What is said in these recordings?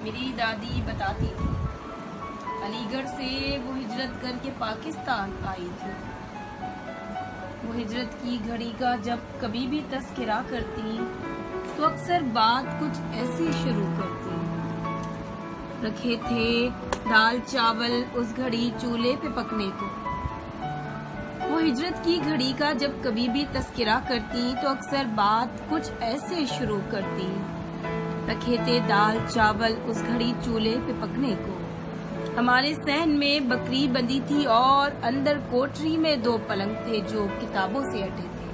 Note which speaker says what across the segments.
Speaker 1: میری دادی بتاتی تھی علی گڑھ سے وہ ہجرت کر کے پاکستان آئی تھی۔ وہ ہجرت کی گھڑی کا جب کبھی بھی تذکرہ کرتی تو اکثر بات کچھ ایسی شروع کرتی۔ رکھے تھے دال چاول اس گھڑی چولہے پہ پکنے کو۔ وہ ہجرت کی گھڑی کا جب کبھی بھی تذکرہ کرتی تو اکثر بات کچھ ایسے شروع کرتی۔ رکھے تھے دال چاول اس گھڑی چولہے پہ پکنے کو۔ ہمارے صحن میں بکری بندھی تھی اور اندر کوٹری میں 2 پلنگ تھے جو کتابوں سے اٹے تھے۔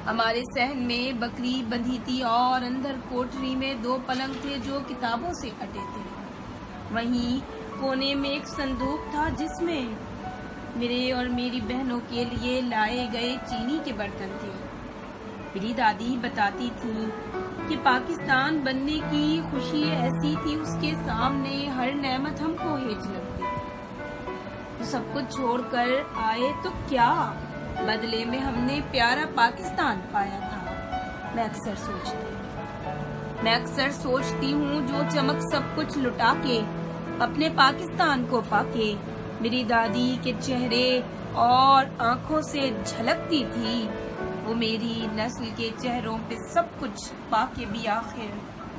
Speaker 1: ہمارے صحن میں بکری بندھی تھی اور اندر کوٹری میں 2 پلنگ تھے جو کتابوں سے اٹے تھے۔ وہیں کونے میں ایک صندوق تھا جس میں میرے اور میری بہنوں کے لیے لائے گئے چینی کے برتن تھے۔ میری دادی بتاتی تھی کہ پاکستان بننے کی خوشی ایسی تھی، اس کے سامنے ہر نعمت ہم کو ہیج لگتی تھی۔ تو سب کچھ چھوڑ کر آئے تو کیا بدلے میں ہم نے پیارا پاکستان پایا تھا۔ میں اکثر سوچتی ہوں جو چمک سب کچھ لٹا کے اپنے پاکستان کو پا کے میری دادی کے چہرے اور آنکھوں سے جھلکتی تھی، وہ میری نسل کے چہروں پہ سب کچھ پا کے بھی آخر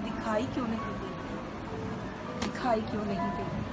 Speaker 1: دکھائی کیوں نہیں دیتی۔